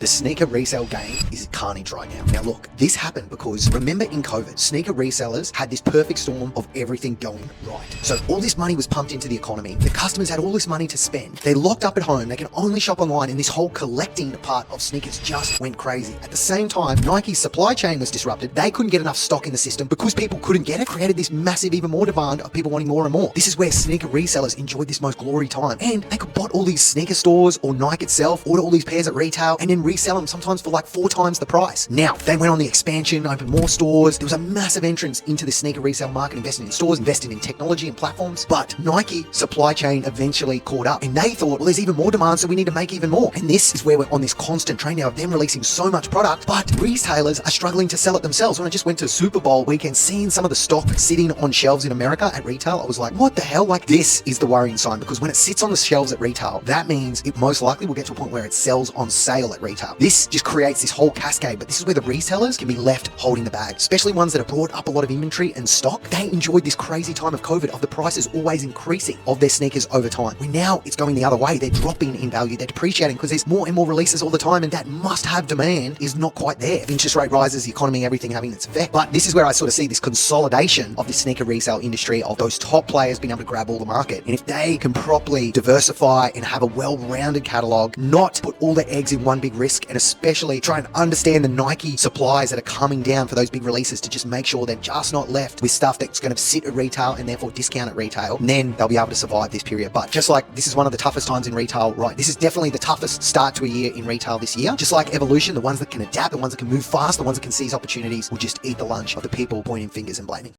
The sneaker resale game is carnage right now. Now look, this happened because remember in COVID, sneaker resellers had this perfect storm of everything going right. So all this money was pumped into the economy. The customers had all this money to spend. They're locked up at home. They can only shop online, and this whole collecting part of sneakers just went crazy. At the same time, Nike's supply chain was disrupted. They couldn't get enough stock in the system because people couldn't get it, created this massive, even more demand of people wanting more and more. This is where sneaker resellers enjoyed this most glory time. And they could bought all these sneaker stores or Nike itself, order all these pairs at retail, and then resell them sometimes for like 4 times the price. Now, they went on the expansion, opened more stores. There was a massive entrance into the sneaker resale market, investing in stores, investing in technology and platforms. But Nike supply chain eventually caught up, and they thought, well, there's even more demand, so we need to make even more. And this is where we're on this constant train now of them releasing so much product, but retailers are struggling to sell it themselves. When I just went to Super Bowl weekend, seeing some of the stock sitting on shelves in America at retail, I was like, what the hell? Like, this is the worrying sign, because when it sits on the shelves at retail, that means it most likely will get to a point where it sells on sale at retail. This just creates this whole cascade, but this is where the resellers can be left holding the bag, especially ones that have brought up a lot of inventory and stock. They enjoyed this crazy time of COVID of the prices always increasing of their sneakers over time. When now it's going the other way, they're dropping in value, they're depreciating because there's more and more releases all the time, and that must-have demand is not quite there. Interest rate rises, the economy, everything having its effect. But this is where I sort of see this consolidation of the sneaker resale industry, of those top players being able to grab all the market. And if they can properly diversify and have a well-rounded catalog, not put all their eggs in one big risk, and especially try and understand the Nike supplies that are coming down for those big releases to just make sure they're just not left with stuff that's going to sit at retail and therefore discount at retail, and then they'll be able to survive this period. But just like this is one of the toughest times in retail, right? This is definitely the toughest start to a year in retail this year. Just like evolution, the ones that can adapt, the ones that can move fast, the ones that can seize opportunities will just eat the lunch of the people pointing fingers and blaming.